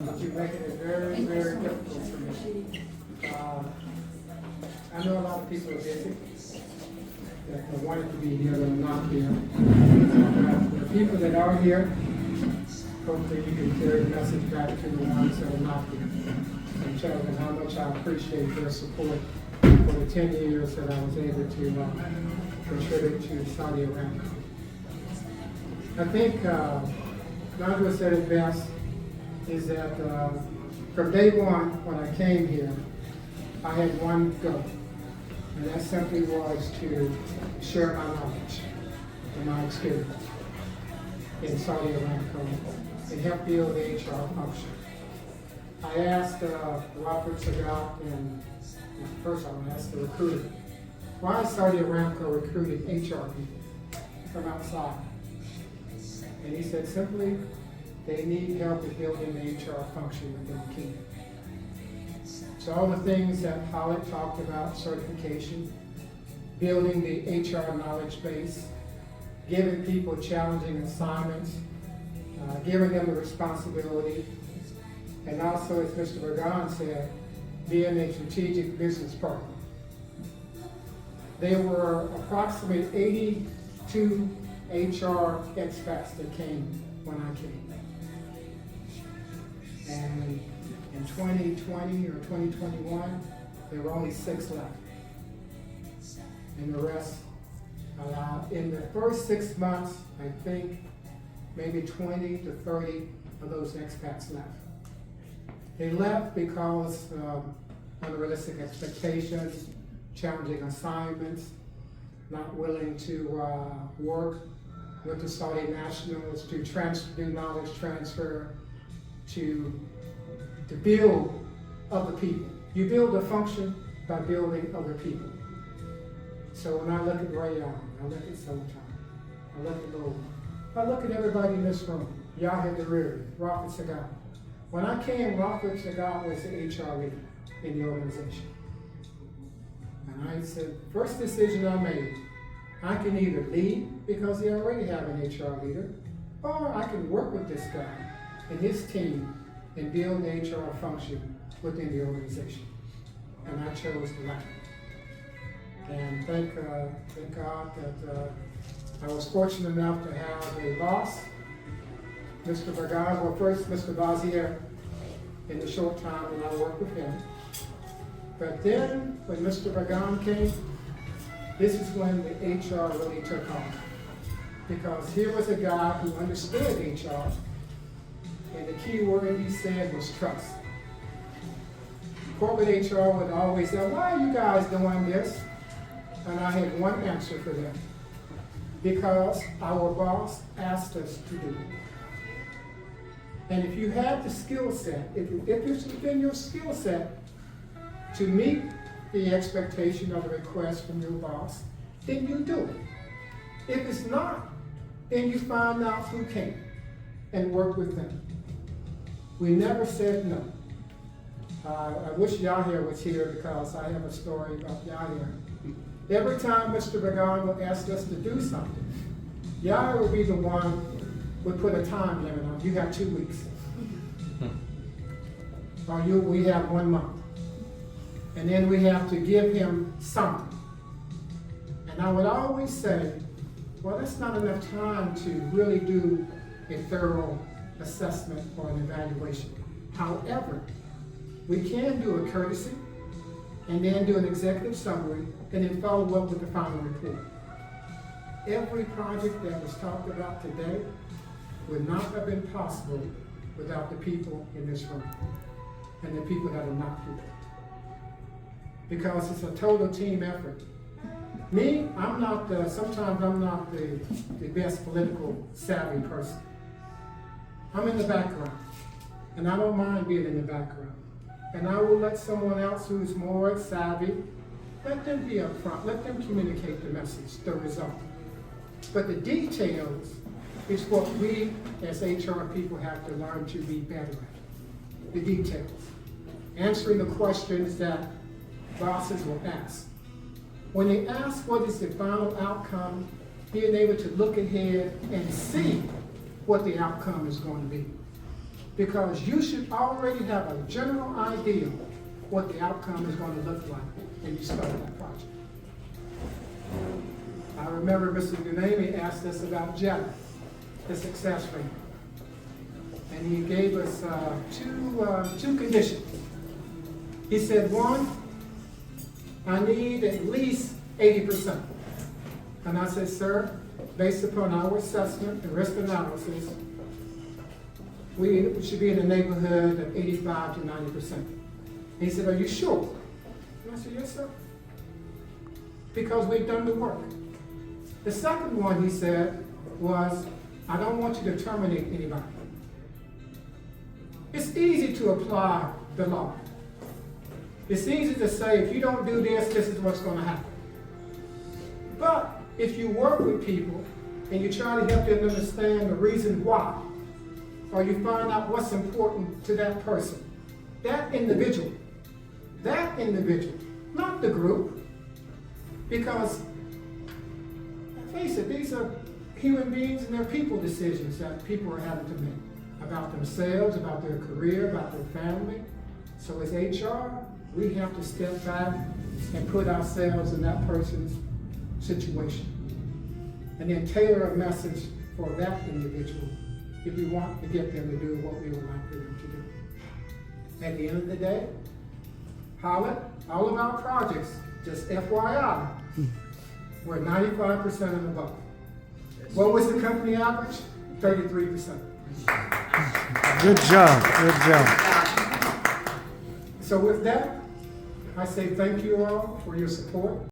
But you're making it very, very difficult for me. I know a lot of people are busy that wanted to be here that are not here. But the people that are here, hopefully you can carry the message back to the ones that are not here and tell them how much I appreciate their support for the 10 years that I was able to contribute to Saudi Aramco. I think Nigel said it best, is that from day one, when I came here, I had one goal, and that simply was to share my knowledge and my experience in Saudi Aramco and help build the HR function. I asked Robert Sagat, and first I asked the recruiter, why is Saudi Aramco recruiting HR people from outside? And he said simply, they need help in building the HR function within the kingdom. So all the things that Khalid talked about, certification, building the HR knowledge base, giving people challenging assignments, giving them the responsibility, and also, as Mr. Bergan said, being a strategic business partner. There were approximately 82 HR expats that came when I came. And in 2020 or 2021, there were only 6 left. And the rest, in the first 6 months, I think maybe 20 to 30 of those expats left. They left because of unrealistic expectations, challenging assignments, not willing to work with the Saudi nationals to do knowledge transfer, to build other people. You build a function by building other people. So when I look at Rayon, I look at Sultan, I look at Lowell, I look at everybody in this room, Yahya Dariri, Rafat Sagat. When I came, Rafat Sagat was the HR leader in the organization. And I said, first decision I made, I can either leave because they already have an HR leader, or I can work with this guy and his team and build the HR function within the organization. And I chose the latter. And thank God that I was fortunate enough to have a boss, Mr. Bergan, well first Mr. Bazier, in the short time that I worked with him. But then when Mr. Bergan came, this is when the HR really took off. Because here was a guy who understood HR, and the key word he said was trust. Corporate HR would always say, why are you guys doing this? And I had one answer for them. Because our boss asked us to do it. And if you have the skill set, if it's within your skill set to meet the expectation or the request from your boss, then you do it. If it's not, then you find out who can and work with them. We never said no. I wish Yahya was here because I have a story about Yahya. Every time Mr. Bergan would ask us to do something, Yahya would be the one who would put a time limit on. You got 2 weeks. Or we have 1 month. And then we have to give him something. And I would always say, well, that's not enough time to really do a thorough assessment or an evaluation. However, we can do a courtesy and then do an executive summary and then follow up with the final report. Every project that was talked about today would not have been possible without the people in this room and the people that are not here. Because it's a total team effort. Me, I'm not, sometimes I'm not the best political savvy person. I'm in the background, and I don't mind being in the background. And I will let someone else who's more savvy, let them be upfront, let them communicate the message, the result. But the details is what we as HR people have to learn to be better at. The details. Answering the questions that bosses will ask. When they ask what is the final outcome, being able to look ahead and see what the outcome is going to be. because you should already have a general idea what the outcome is going to look like when you start that project. I remember Mr. Gunami asked us about Jetta, the success rate. And he gave us two conditions. He said, one, I need at least 80%. And I said, sir, based upon our assessment and risk analysis, we should be in the neighborhood of 85 to 90%. And he said, are you sure? And I said, yes, sir. Because we've done the work. The second one, he said, was, I don't want you to terminate anybody. It's easy to apply the law. It's easy to say, if you don't do this, this is what's going to happen. But if you work with people and you try to help them understand the reason why, or you find out what's important to that person, that individual, not the group, because, face it, these are human beings and they're people decisions that people are having to make about themselves, about their career, about their family. So as HR, we have to step back and put ourselves in that person's situation. And then tailor a message for that individual if we want to get them to do what we would like for them to do. At the end of the day, Howlett, all of our projects, just FYI, we're 95% and above. What was the company average? 33%. Good job, good job. So with that, I say thank you all for your support.